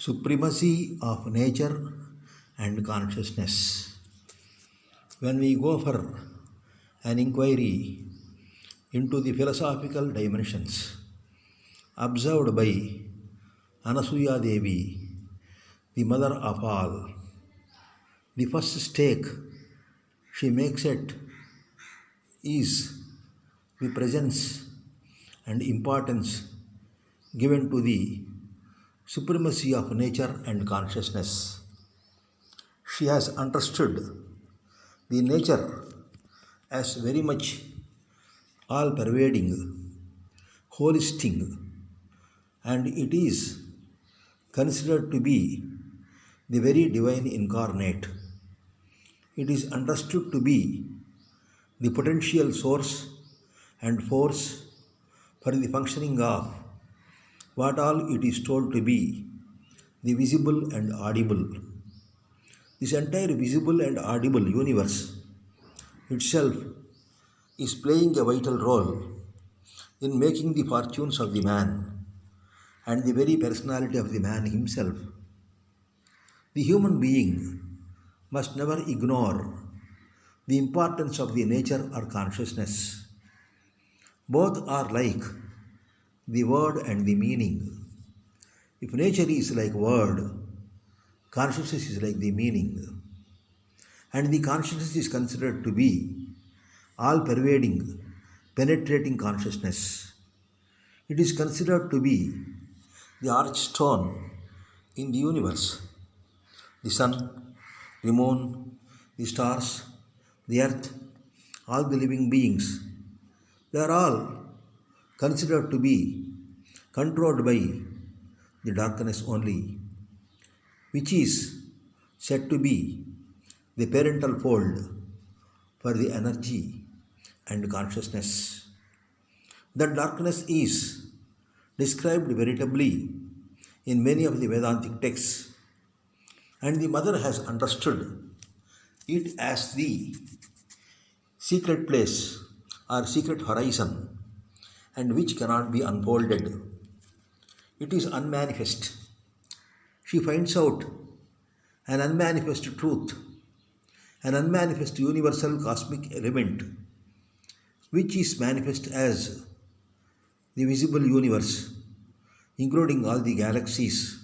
Supremacy of nature and consciousness. When we go for an inquiry into the philosophical dimensions observed by Anasuya Devi, the mother of all, the first stake she makes it is the presence and importance given to the supremacy of nature and consciousness. She has understood the nature as very much all pervading, holistic, and it is considered to be the very divine incarnate. It is understood to be the potential source and force for the functioning of what all it is told to be the visible and audible. This entire visible and audible universe itself is playing a vital role in making the fortunes of the man and the very personality of the man himself. The human being must never ignore the importance of the nature or consciousness. Both are like the word and the meaning. If nature is like word, consciousness is like the meaning. And the consciousness is considered to be all-pervading, penetrating consciousness. It is considered to be the archstone in the universe. The sun, the moon, the stars, the earth, all the living beings, they are all considered to be controlled by the darkness only, which is said to be the parental fold for the energy and consciousness. That darkness is described veritably in many of the Vedantic texts, and the mother has understood it as the secret place or secret horizon and which cannot be unfolded. It is unmanifest. She finds out an unmanifest truth, an unmanifest universal cosmic element, which is manifest as the visible universe, including all the galaxies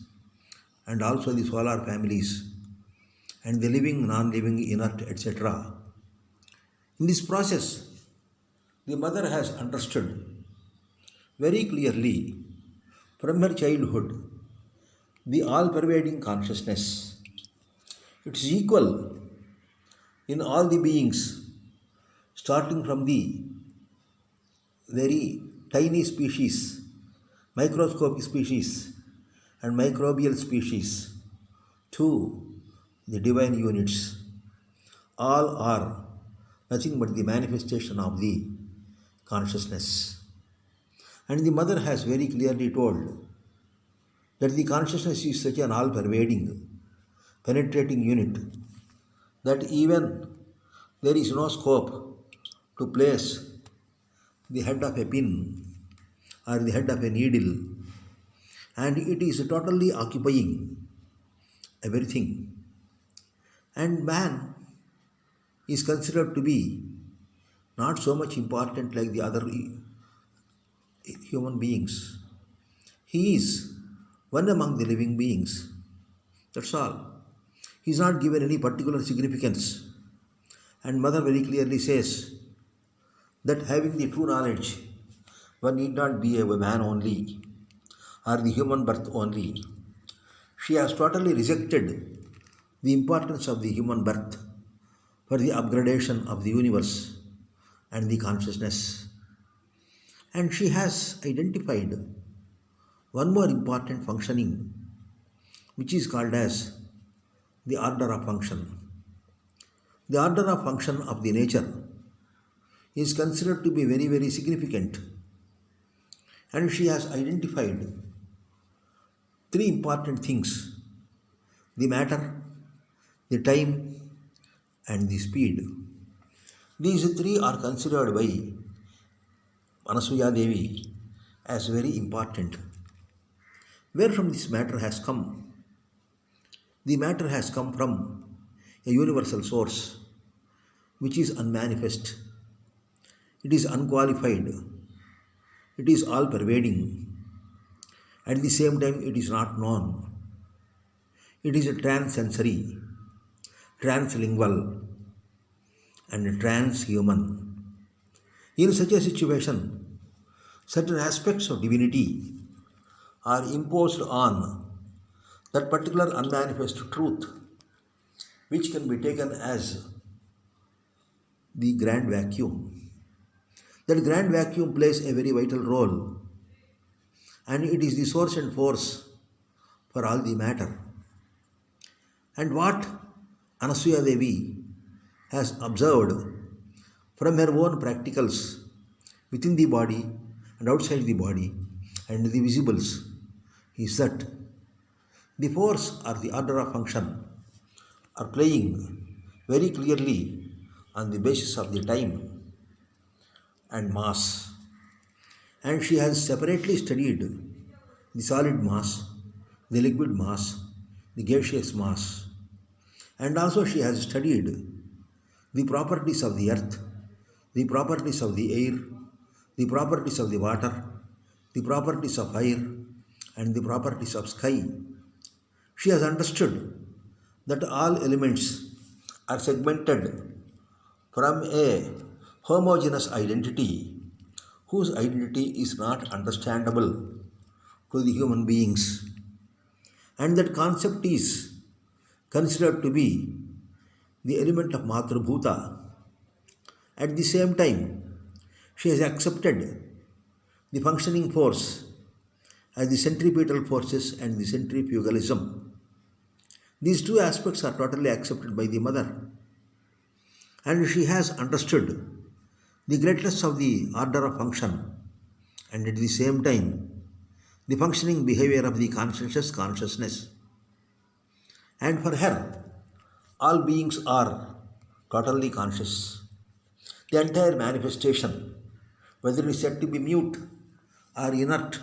and also the solar families and the living, non-living, inert, etc. In this process, the mother has understood very clearly from her childhood the all-pervading consciousness. It is equal in all the beings, starting from the very tiny species, microscopic species and microbial species to the divine units. All are nothing but the manifestation of the consciousness. And the mother has very clearly told that the consciousness is such an all-pervading, penetrating unit that even there is no scope to place the head of a pin or the head of a needle, and it is totally occupying everything. And man is considered to be not so much important like the other human beings. He is one among the living beings. That's all. He is not given any particular significance. And mother very clearly says that having the true knowledge, one need not be a man only or the human birth only. She has totally rejected the importance of the human birth for the upgradation of the universe and the consciousness. And she has identified one more important functioning, which is called as the order of function. The order of function of the nature is considered to be very, very significant. And she has identified three important things: the matter, the time, and the speed. These three are considered by Anasuya Devi as very important. Where from this matter has come The matter has come from a universal source which is unmanifest. It is unqualified. It is all pervading. At the same time, it is not known. It is a transsensory, translingual, and transhuman. In such a situation, certain aspects of divinity are imposed on that particular unmanifest truth, which can be taken as the grand vacuum. That grand vacuum plays a very vital role, and it is the source and force for all the matter. And what Anasuya Devi has observed from her own practicals within the body and outside the body and the visibles is that the force or the order of function are playing very clearly on the basis of the time and mass. And she has separately studied the solid mass, the liquid mass, the gaseous mass, and also she has studied the properties of the earth, the properties of the air, the properties of the water, the properties of fire, and the properties of sky. She has understood that all elements are segmented from a homogeneous identity whose identity is not understandable to the human beings, and that concept is considered to be the element of Matrabhuta. At the same time, she has accepted the functioning force as the centripetal forces and the centrifugalism. These two aspects are totally accepted by the mother, and she has understood the greatness of the order of function and at the same time the functioning behavior of the conscientious consciousness. And for her, all beings are totally conscious. The entire manifestation, whether it is said to be mute or inert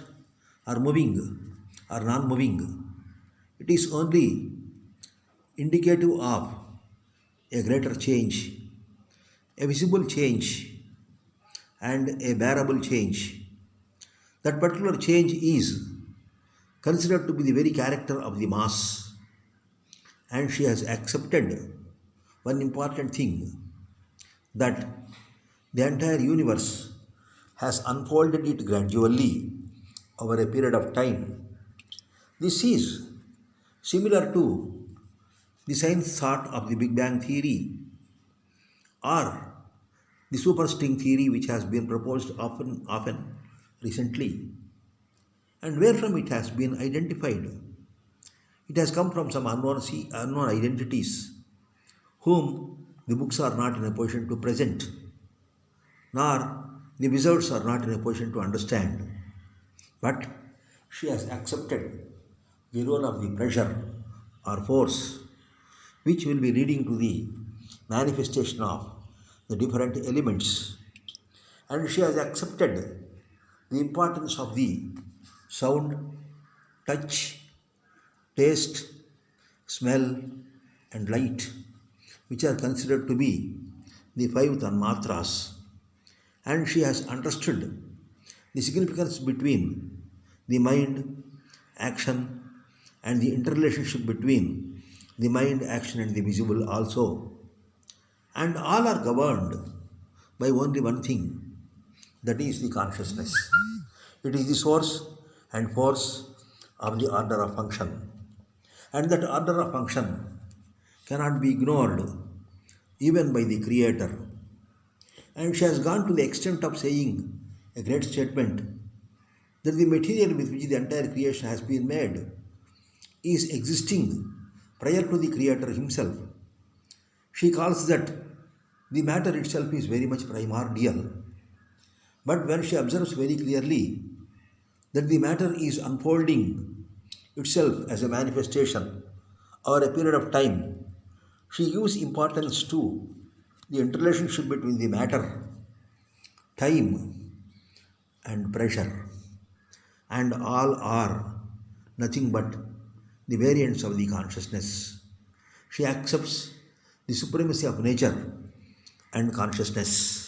or moving or non moving, it is only indicative of a greater change, a visible change, and a bearable change. That particular change is considered to be the very character of the mass, and she has accepted one important thing, that the entire universe has unfolded it gradually over a period of time. This is similar to the science thought of the Big Bang theory or the superstring theory, which has been proposed often recently, and where from it has been identified. It has come from some unknown identities whom the books are not in a position to present, nor the wizards are not in a position to understand. But she has accepted the role of the pressure or force, which will be leading to the manifestation of the different elements. And she has accepted the importance of the sound, touch, taste, smell, and light, which are considered to be the five tanmatras. And she has understood the significance between the mind, action, and the interrelationship between the mind, action, and the visible also. And all are governed by only one thing, that is the consciousness. It is the source and force of the order of function. And that order of function cannot be ignored even by the Creator. And she has gone to the extent of saying a great statement that the material with which the entire creation has been made is existing prior to the Creator himself. She calls that the matter itself is very much primordial. But when she observes very clearly that the matter is unfolding itself as a manifestation over a period of time, she gives importance to the interrelationship between the matter, time, and pressure. And all are nothing but the variants of the consciousness. She accepts the supremacy of nature and consciousness.